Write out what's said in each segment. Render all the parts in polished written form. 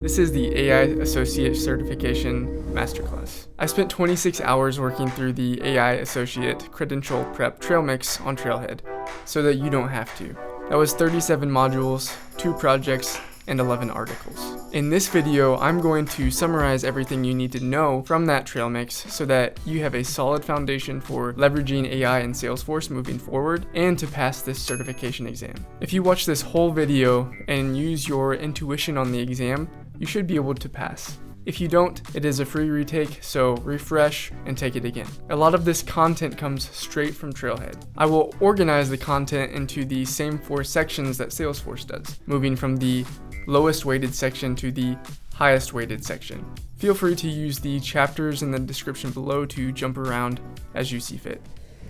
This is the AI Associate Certification Masterclass. I spent 26 hours working through the AI Associate Credential Prep Trailmix on Trailhead, so that you don't have to. That was 37 modules, 2 projects, and 11 articles. In this video, I'm going to summarize everything you need to know from that Trailmix so that you have a solid foundation for leveraging AI in Salesforce moving forward and to pass this certification exam. If you watch this whole video and use your intuition on the exam, you should be able to pass. If you don't, it is a free retake, so refresh and take it again. A lot of this content comes straight from Trailhead. I will organize the content into the same 4 sections that Salesforce does, moving from the lowest weighted section to the highest weighted section. Feel free to use the chapters in the description below to jump around as you see fit.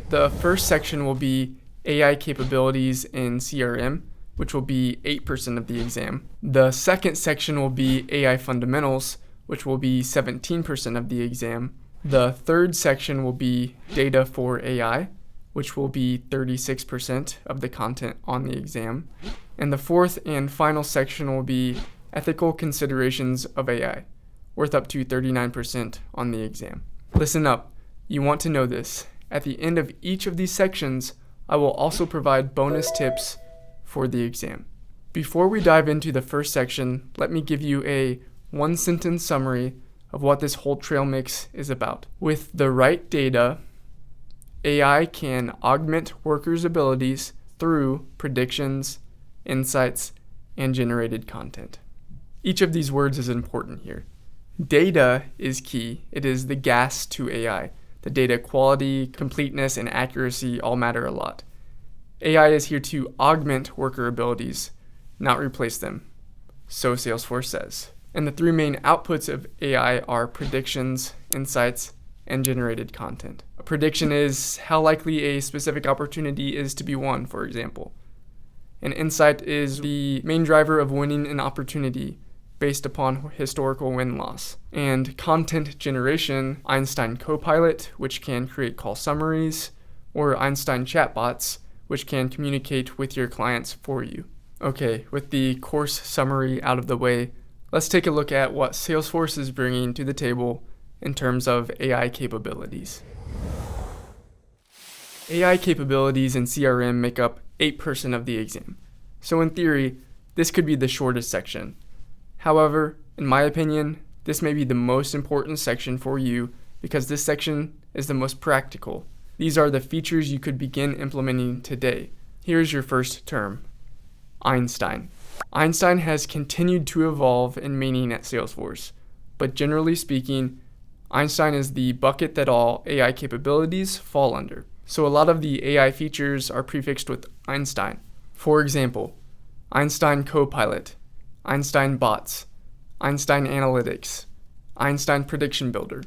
The first section will be AI capabilities in CRM, which will be 8% of the exam. The second section will be AI fundamentals, which will be 17% of the exam. The third section will be data for AI, which will be 36% of the content on the exam. And the fourth and final section will be ethical considerations of AI, worth up to 39% on the exam. Listen up, you want to know this. At the end of each of these sections, I will also provide bonus tips for the exam. Before we dive into the first section, let me give you a 1-sentence summary of what this whole Trailmix is about. With the right data, AI can augment workers' abilities through predictions, insights, and generated content. Each of these words is important here. Data is key. It is the gas to AI. The data quality, completeness, and accuracy all matter a lot. AI is here to augment worker abilities, not replace them, so Salesforce says. And the 3 main outputs of AI are predictions, insights, and generated content. A prediction is how likely a specific opportunity is to be won, for example. An insight is the main driver of winning an opportunity based upon historical win-loss. And content generation, Einstein Copilot, which can create call summaries, or Einstein chatbots, which can communicate with your clients for you. Okay, with the course summary out of the way, let's take a look at what Salesforce is bringing to the table in terms of AI capabilities. AI capabilities in CRM make up 8% of the exam. So in theory, this could be the shortest section. However, in my opinion, this may be the most important section for you because this section is the most practical. These are the features you could begin implementing today. Here's your first term, Einstein. Einstein has continued to evolve in meaning at Salesforce, but generally speaking, Einstein is the bucket that all AI capabilities fall under. So a lot of the AI features are prefixed with Einstein. For example, Einstein Copilot, Einstein Bots, Einstein Analytics, Einstein Prediction Builder.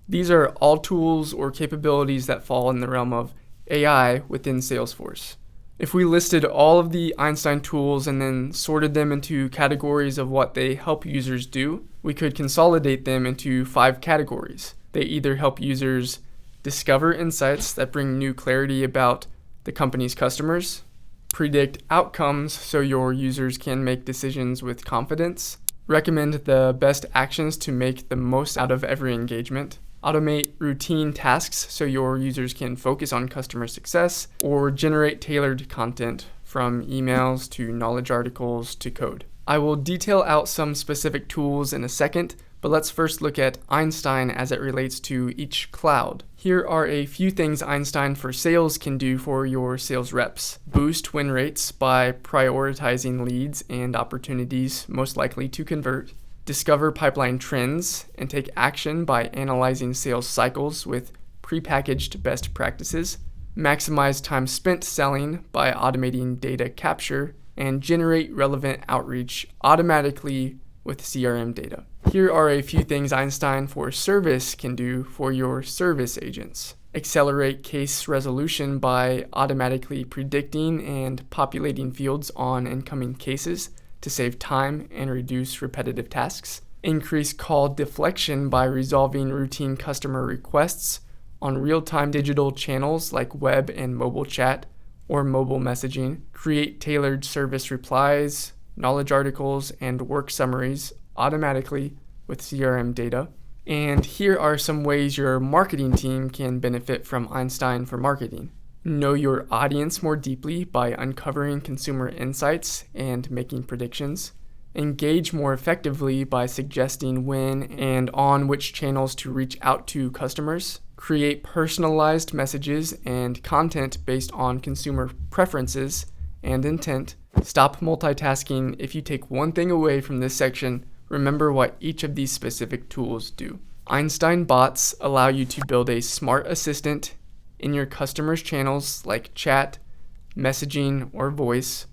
These are all tools or capabilities that fall in the realm of AI within Salesforce. If we listed all of the Einstein tools and then sorted them into categories of what they help users do, we could consolidate them into 5 categories. They either help users discover insights that bring new clarity about the company's customers, predict outcomes so your users can make decisions with confidence, recommend the best actions to make the most out of every engagement, automate routine tasks so your users can focus on customer success, or generate tailored content from emails to knowledge articles to code. I will detail out some specific tools in a second, but let's first look at Einstein as it relates to each cloud. Here are a few things Einstein for Sales can do for your sales reps. Boost win rates by prioritizing leads and opportunities most likely to convert. Discover pipeline trends and take action by analyzing sales cycles with prepackaged best practices. Maximize time spent selling by automating data capture and generate relevant outreach automatically with CRM data. Here are a few things Einstein for Service can do for your service agents. Accelerate case resolution by automatically predicting and populating fields on incoming cases to save time and reduce repetitive tasks. Increase call deflection by resolving routine customer requests on real-time digital channels like web and mobile chat or mobile messaging. Create tailored service replies, knowledge articles, and work summaries automatically with CRM data. And here are some ways your marketing team can benefit from Einstein for marketing. Know your audience more deeply by uncovering consumer insights and making predictions. Engage more effectively by suggesting when and on which channels to reach out to customers. Create personalized messages and content based on consumer preferences and intent. Stop multitasking. If you take one thing away from this section, remember what each of these specific tools do. Einstein bots allow you to build a smart assistant in your customers' channels like chat, messaging, or voice.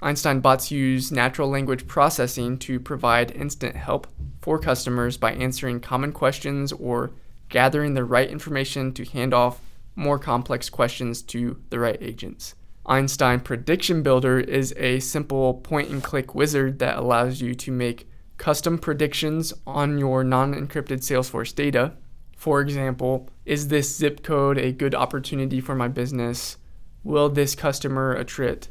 Einstein bots use natural language processing to provide instant help for customers by answering common questions or gathering the right information to hand off more complex questions to the right agents. Einstein Prediction Builder is a simple point-and-click wizard that allows you to make custom predictions on your non-encrypted Salesforce data. For example, is this zip code a good opportunity for my business? Will this customer attrit?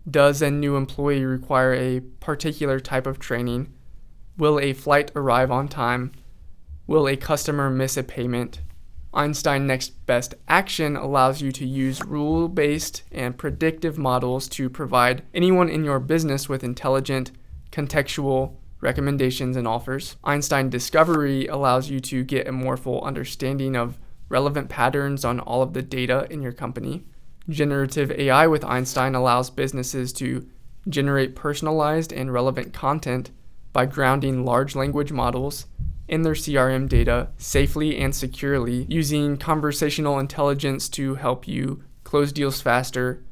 Does a new employee require a particular type of training? Will a flight arrive on time? Will a customer miss a payment? Einstein Next Best Action allows you to use rule-based and predictive models to provide anyone in your business with intelligent, contextual recommendations and offers. Einstein Discovery allows you to get a more full understanding of relevant patterns on all of the data in your company. Generative AI with Einstein allows businesses to generate personalized and relevant content by grounding large language models in their CRM data safely and securely, using conversational intelligence to help you close deals faster,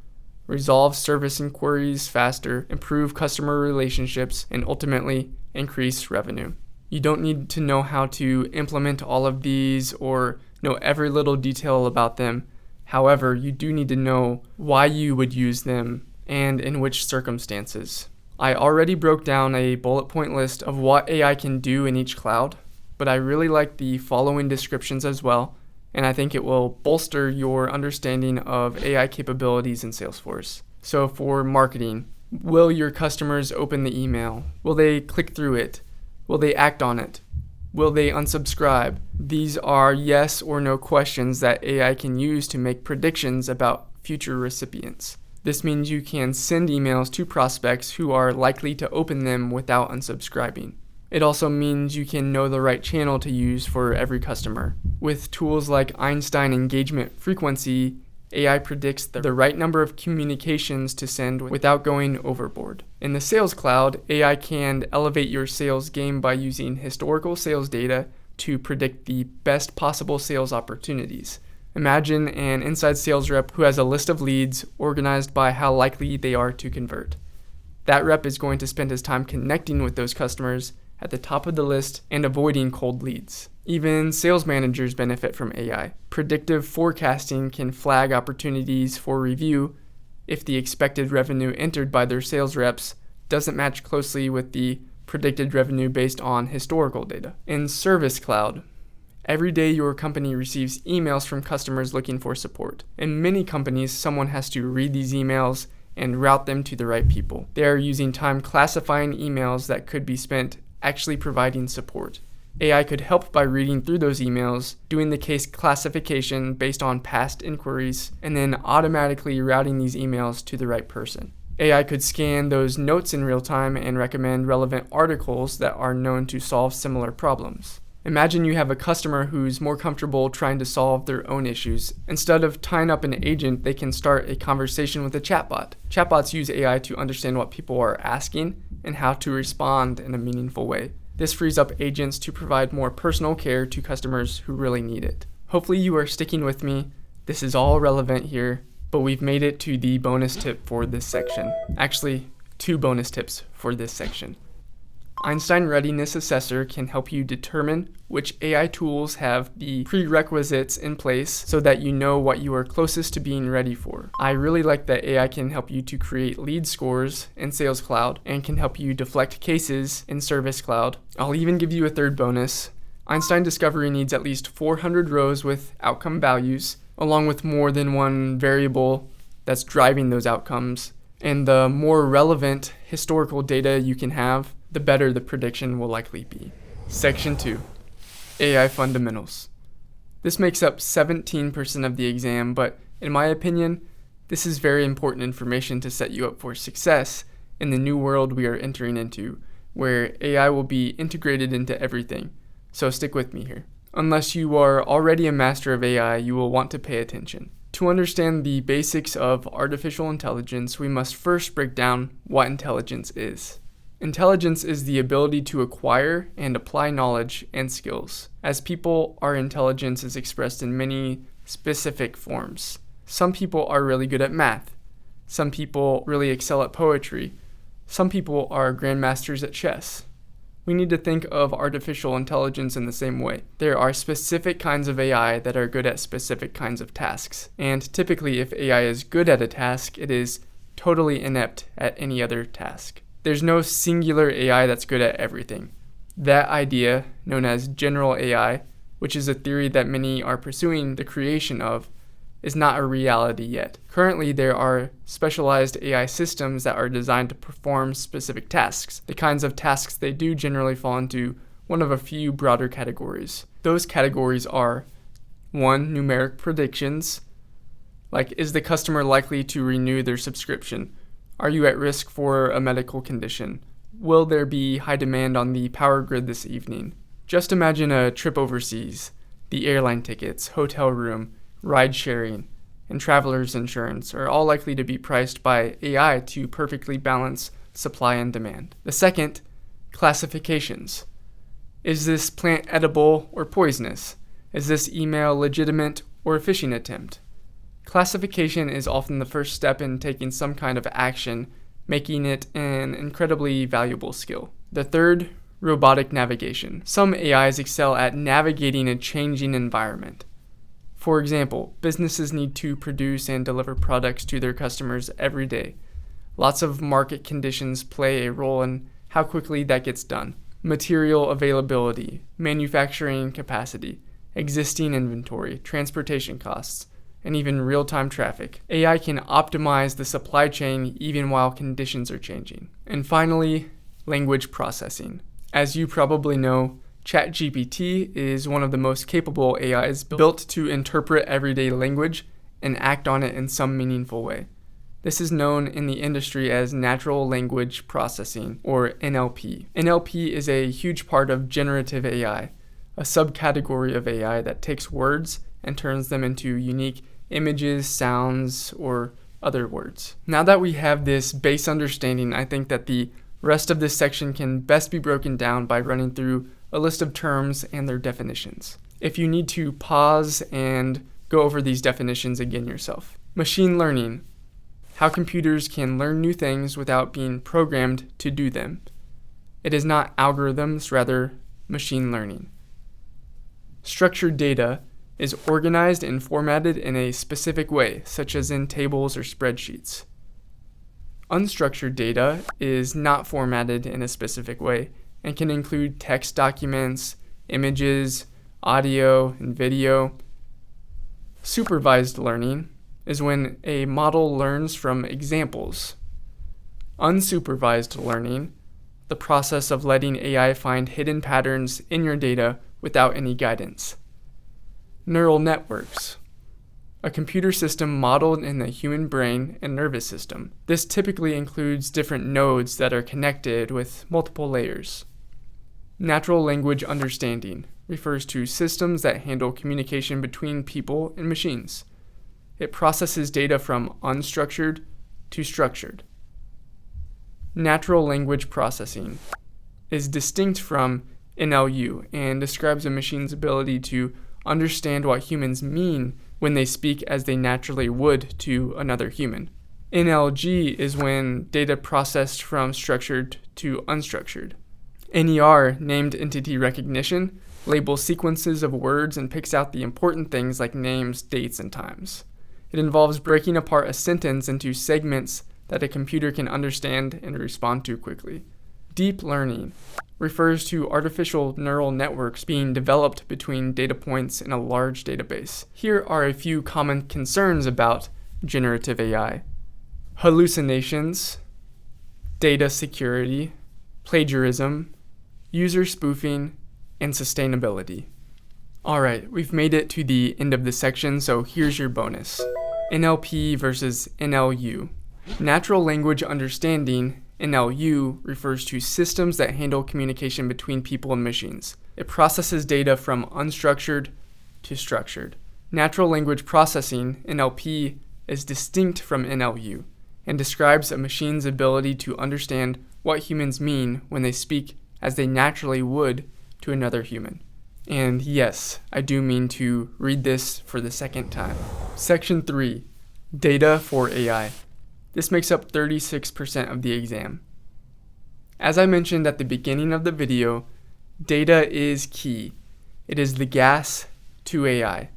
resolve service inquiries faster, improve customer relationships, and ultimately increase revenue. You don't need to know how to implement all of these or know every little detail about them. However, you do need to know why you would use them and in which circumstances. I already broke down a bullet point list of what AI can do in each cloud, but I really like the following descriptions as well, and I think it will bolster your understanding of AI capabilities in Salesforce. So for marketing, will your customers open the email? Will they click through it? Will they act on it? Will they unsubscribe? These are yes or no questions that AI can use to make predictions about future recipients. This means you can send emails to prospects who are likely to open them without unsubscribing. It also means you can know the right channel to use for every customer. With tools like Einstein Engagement Frequency, AI predicts the right number of communications to send without going overboard. In the Sales Cloud, AI can elevate your sales game by using historical sales data to predict the best possible sales opportunities. Imagine an inside sales rep who has a list of leads organized by how likely they are to convert. That rep is going to spend his time connecting with those customers at the top of the list and avoiding cold leads. Even sales managers benefit from AI. Predictive forecasting can flag opportunities for review if the expected revenue entered by their sales reps doesn't match closely with the predicted revenue based on historical data. In Service Cloud, every day your company receives emails from customers looking for support. In many companies, someone has to read these emails and route them to the right people. They are using time classifying emails that could be spent actually providing support. AI could help by reading through those emails, doing the case classification based on past inquiries, and then automatically routing these emails to the right person. AI could scan those notes in real time and recommend relevant articles that are known to solve similar problems. Imagine you have a customer who's more comfortable trying to solve their own issues. Instead of tying up an agent, they can start a conversation with a chatbot. Chatbots use AI to understand what people are asking and how to respond in a meaningful way. This frees up agents to provide more personal care to customers who really need it. Hopefully you are sticking with me. This is all relevant here, but we've made it to the bonus tip for this section. Actually, 2 bonus tips for this section. Einstein Readiness Assessor can help you determine which AI tools have the prerequisites in place so that you know what you are closest to being ready for. I really like that AI can help you to create lead scores in Sales Cloud and can help you deflect cases in Service Cloud. I'll even give you a 3rd bonus. Einstein Discovery needs at least 400 rows with outcome values, along with more than one variable that's driving those outcomes. And the more relevant historical data you can have, the better the prediction will likely be. Section 2. AI Fundamentals. This makes up 17% of the exam, but in my opinion, this is very important information to set you up for success in the new world we are entering into, where AI will be integrated into everything. So stick with me here. Unless you are already a master of AI, you will want to pay attention. To understand the basics of artificial intelligence, we must first break down what intelligence is. Intelligence is the ability to acquire and apply knowledge and skills. As people, our intelligence is expressed in many specific forms. Some people are really good at math. Some people really excel at poetry. Some people are grandmasters at chess. We need to think of artificial intelligence in the same way. There are specific kinds of AI that are good at specific kinds of tasks. And typically, if AI is good at a task, it is totally inept at any other task. There's no singular AI that's good at everything. That idea, known as general AI, which is a theory that many are pursuing the creation of, is not a reality yet. Currently, there are specialized AI systems that are designed to perform specific tasks. The kinds of tasks they do generally fall into one of a few broader categories. Those categories are 1. Numeric predictions, like is the customer likely to renew their subscription? Are you at risk for a medical condition? Will there be high demand on the power grid this evening? Just imagine a trip overseas. The airline tickets, hotel room, ride sharing, and traveler's insurance are all likely to be priced by AI to perfectly balance supply and demand. The second, classifications. Is this plant edible or poisonous? Is this email legitimate or a phishing attempt? Classification is often the first step in taking some kind of action, making it an incredibly valuable skill. The third, robotic navigation. Some AIs excel at navigating a changing environment. For example, businesses need to produce and deliver products to their customers every day. Lots of market conditions play a role in how quickly that gets done. Material availability, manufacturing capacity, existing inventory, transportation costs, and even real-time traffic. AI can optimize the supply chain even while conditions are changing. And finally, language processing. As you probably know, ChatGPT is one of the most capable AIs built to interpret everyday language and act on it in some meaningful way. This is known in the industry as natural language processing, or NLP. NLP is a huge part of generative AI, a subcategory of AI that takes words and turns them into unique images, sounds, or other words. Now that we have this base understanding, I think that the rest of this section can best be broken down by running through a list of terms and their definitions. If you need to pause and go over these definitions again yourself. Machine learning. How computers can learn new things without being programmed to do them. It is not algorithms, rather machine learning. Structured data is organized and formatted in a specific way, such as in tables or spreadsheets. Unstructured data is not formatted in a specific way and can include text documents, images, audio, and video. Supervised learning is when a model learns from examples. Unsupervised learning, the process of letting AI find hidden patterns in your data without any guidance. Neural networks, a computer system modeled in the human brain and nervous system. This typically includes different nodes that are connected with multiple layers. Natural language understanding refers to systems that handle communication between people and machines. It processes data from unstructured to structured. Natural language processing is distinct from NLU and describes a machine's ability to understand what humans mean when they speak as they naturally would to another human. NLG is when data processed from structured to unstructured. NER, named entity recognition, labels sequences of words and picks out the important things like names, dates, and times. It involves breaking apart a sentence into segments that a computer can understand and respond to quickly. Deep learning refers to artificial neural networks being developed between data points in a large database. Here are a few common concerns about generative AI. Hallucinations, data security, plagiarism, user spoofing, and sustainability. Alright, we've made it to the end of the section, so here's your bonus. NLP versus NLU. Natural language understanding, NLU, refers to systems that handle communication between people and machines. It processes data from unstructured to structured. Natural language processing, NLP, is distinct from NLU and describes a machine's ability to understand what humans mean when they speak as they naturally would to another human. And yes, I do mean to read this for the second time. Section 3, Data for AI. This makes up 36% of the exam. As I mentioned at the beginning of the video, data is key. It is the gas to AI.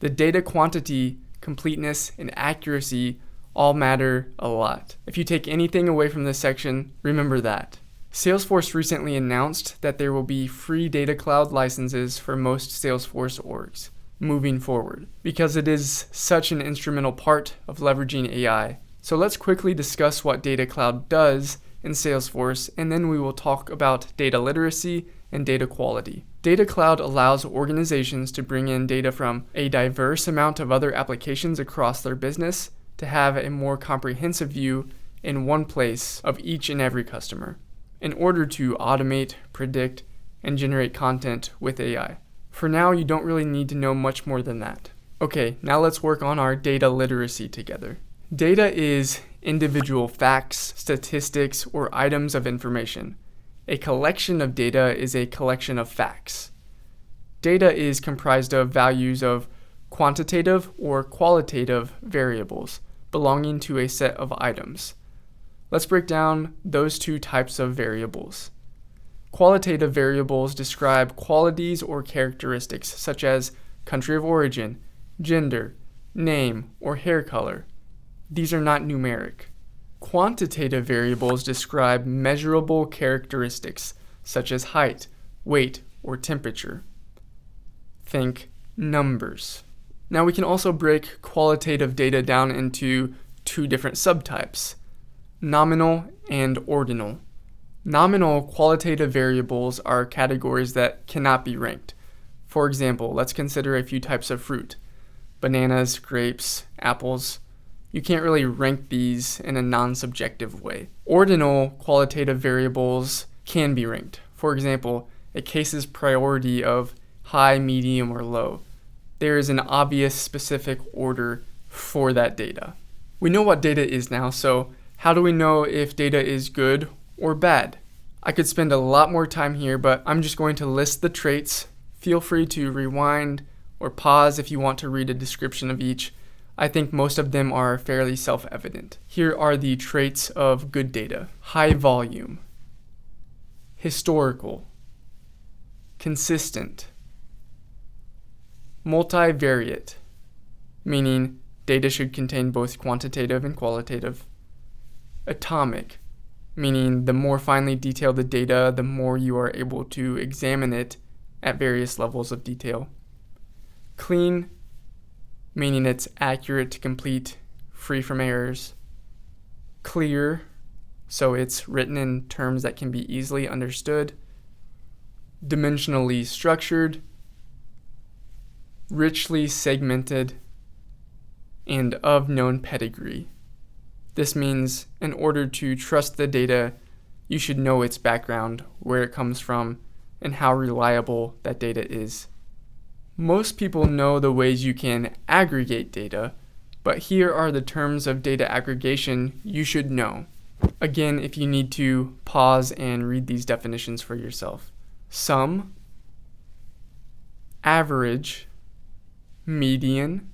The data quantity, completeness, and accuracy all matter a lot. If you take anything away from this section, remember that. Salesforce recently announced that there will be free data cloud licenses for most Salesforce orgs moving forward, because it is such an instrumental part of leveraging AI. So let's quickly discuss what Data Cloud does in Salesforce, and then we will talk about data literacy and data quality. Data Cloud allows organizations to bring in data from a diverse amount of other applications across their business to have a more comprehensive view in one place of each and every customer, in order to automate, predict, and generate content with AI. For now, you don't really need to know much more than that. Okay, now let's work on our data literacy together. Data is individual facts, statistics, or items of information. A collection of data is a collection of facts. Data is comprised of values of quantitative or qualitative variables belonging to a set of items. Let's break down those two types of variables. Qualitative variables describe qualities or characteristics such as country of origin, gender, name, or hair color. These are not numeric. Quantitative variables describe measurable characteristics such as height, weight, or temperature. Think numbers. Now we can also break qualitative data down into two different subtypes: nominal and ordinal. Nominal qualitative variables are categories that cannot be ranked. For example, let's consider a few types of fruit: bananas, grapes, apples. You can't really rank these in a non-subjective way. Ordinal qualitative variables can be ranked. For example, a case's priority of high, medium, or low. There is an obvious specific order for that data. We know what data is now, so how do we know if data is good or bad? I could spend a lot more time here, but I'm just going to list the traits. Feel free to rewind or pause if you want to read a description of each. I think most of them are fairly self-evident. Here are the traits of good data: high volume, historical, consistent, multivariate, meaning data should contain both quantitative and qualitative, atomic, meaning the more finely detailed the data, the more you are able to examine it at various levels of detail, clean, meaning it's accurate, complete, free from errors, clear, so it's written in terms that can be easily understood, dimensionally structured, richly segmented, and of known pedigree. This means in order to trust the data, you should know its background, where it comes from, and how reliable that data is. Most people know the ways you can aggregate data, but here are the terms of data aggregation you should know. Again, if you need to, pause and read these definitions for yourself. Sum, average, median,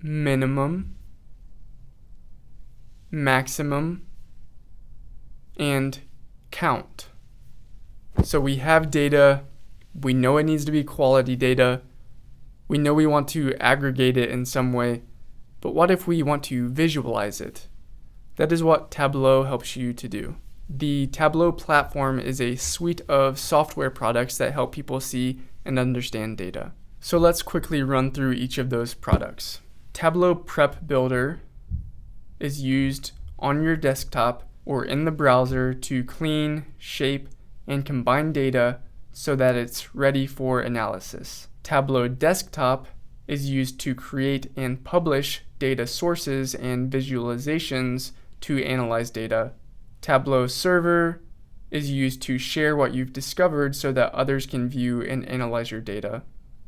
minimum, maximum, and count. So we have data. We know it needs to be quality data. We know we want to aggregate it in some way, but what if we want to visualize it? That is what Tableau helps you to do. The Tableau platform is a suite of software products that help people see and understand data. So let's quickly run through each of those products. Tableau Prep Builder is used on your desktop or in the browser to clean, shape, and combine data so that it's ready for analysis. Tableau Desktop is used to create and publish data sources and visualizations to analyze data. Tableau Server is used to share what you've discovered so that others can view and analyze your data.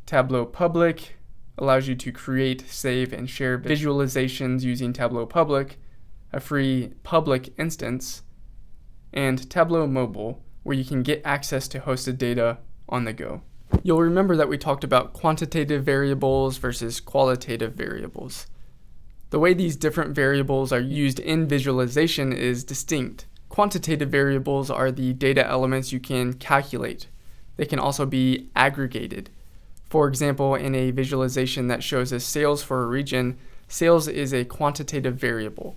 Tableau Public allows you to create, save, and share visualizations using Tableau Public, a free public instance, and Tableau Mobile, where you can get access to hosted data on the go. You'll remember that we talked about quantitative variables versus qualitative variables. The way these different variables are used in visualization is distinct. Quantitative variables are the data elements you can calculate. They can also be aggregated. For example, in a visualization that shows us sales for a region, sales is a quantitative variable.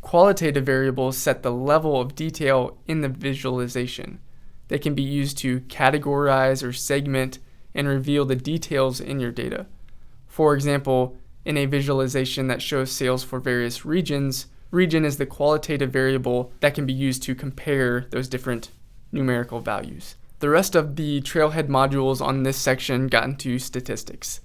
Qualitative variables set the level of detail in the visualization. They can be used to categorize or segment and reveal the details in your data. For example, in a visualization that shows sales for various regions, region is the qualitative variable that can be used to compare those different numerical values. The rest of the Trailhead modules on this section got into statistics.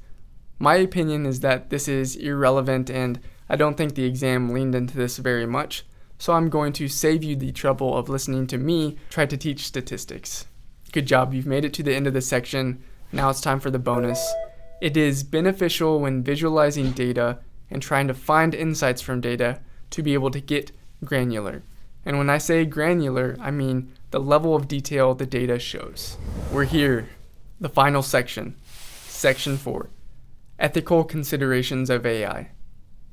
My opinion is that this is irrelevant, and I don't think the exam leaned into this very much, so I'm going to save you the trouble of listening to me try to teach statistics. Good job, you've made it to the end of this section. Now it's time for the bonus. It is beneficial when visualizing data and trying to find insights from data to be able to get granular. And when I say granular, I mean the level of detail the data shows. We're here, the final section, Section 4, Ethical Considerations of AI.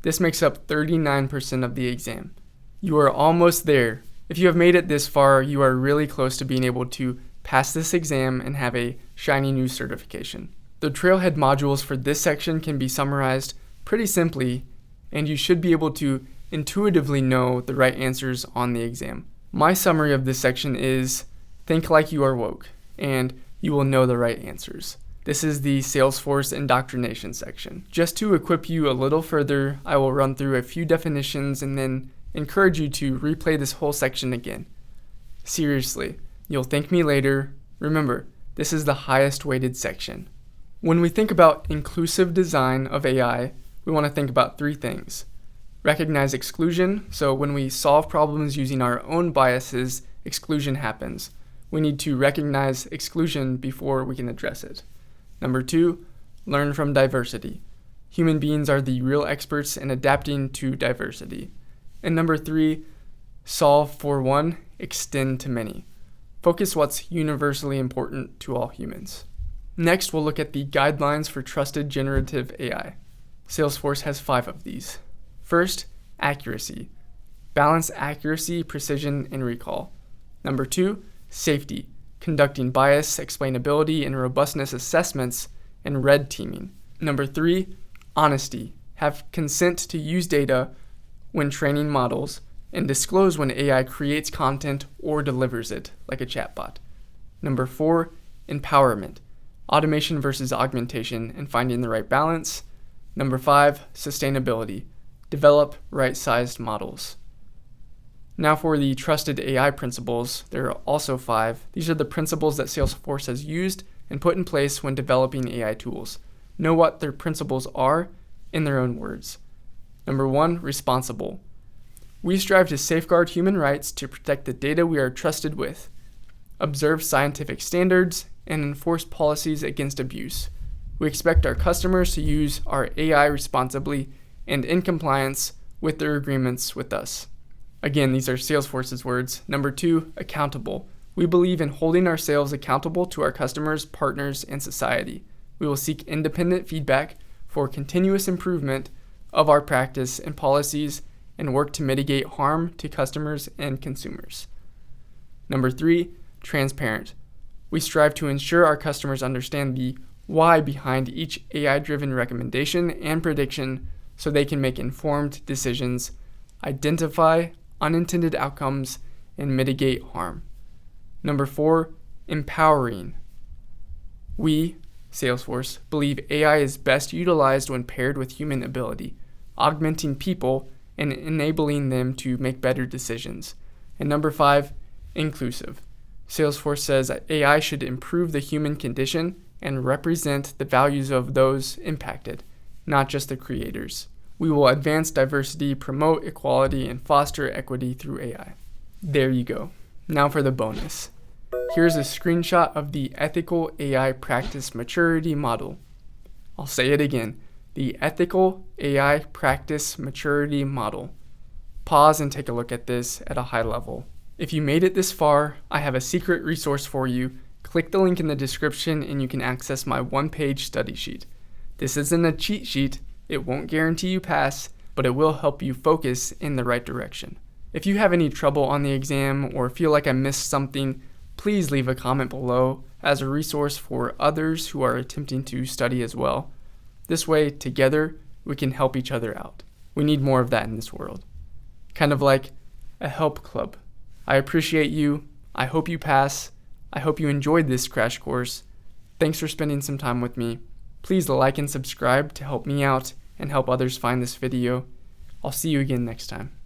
This makes up 39% of the exam. You are almost there. If you have made it this far, you are really close to being able to pass this exam and have a shiny new certification. The Trailhead modules for this section can be summarized pretty simply, and you should be able to intuitively know the right answers on the exam. My summary of this section is think like you are woke, and you will know the right answers. This is the Salesforce indoctrination section. Just to equip you a little further, I will run through a few definitions and then encourage you to replay this whole section again. Seriously, you'll thank me later. Remember, this is the highest weighted section. When we think about inclusive design of AI, we want to think about three things. Recognize exclusion, so when we solve problems using our own biases, exclusion happens. We need to recognize exclusion before we can address it. Number 2, learn from diversity. Human beings are the real experts in adapting to diversity. And number 3, solve for one, extend to many. Focus what's universally important to all humans. Next, we'll look at the guidelines for trusted generative AI. Salesforce has 5 of these. First, accuracy. Balance accuracy, precision, and recall. Number 2, safety. Conducting bias, explainability, and robustness assessments, and red teaming. Number 3, honesty. Have consent to use data when training models, and disclose when AI creates content or delivers it, like a chatbot. Number 4, empowerment. Automation versus augmentation, and finding the right balance. Number 5, sustainability. Develop right-sized models. Now for the trusted AI principles, there are also 5. These are the principles that Salesforce has used and put in place when developing AI tools. Know what their principles are in their own words. Number 1, responsible. We strive to safeguard human rights to protect the data we are trusted with, observe scientific standards, and enforce policies against abuse. We expect our customers to use our AI responsibly and in compliance with their agreements with us. Again, these are Salesforce's words. Number 2, accountable. We believe in holding ourselves accountable to our customers, partners, and society. We will seek independent feedback for continuous improvement of our practice and policies and work to mitigate harm to customers and consumers. Number 3, transparent. We strive to ensure our customers understand the why behind each AI-driven recommendation and prediction so they can make informed decisions, identify unintended outcomes, and mitigate harm. Number 4, empowering. We, Salesforce, believe AI is best utilized when paired with human ability, augmenting people and enabling them to make better decisions. And number 5, inclusive. Salesforce says that AI should improve the human condition and represent the values of those impacted, not just the creators. We will advance diversity, promote equality, and foster equity through AI. There you go. Now for the bonus. Here's a screenshot of the Ethical AI Practice Maturity Model. I'll say it again. The Ethical AI Practice Maturity Model. Pause and take a look at this at a high level. If you made it this far, I have a secret resource for you. Click the link in the description and you can access my one-page study sheet. This isn't a cheat sheet. It won't guarantee you pass, but it will help you focus in the right direction. If you have any trouble on the exam or feel like I missed something, please leave a comment below as a resource for others who are attempting to study as well. This way, together, we can help each other out. We need more of that in this world. Kind of like a help club. I appreciate you. I hope you pass. I hope you enjoyed this crash course. Thanks for spending some time with me. Please like and subscribe to help me out and help others find this video. I'll see you again next time.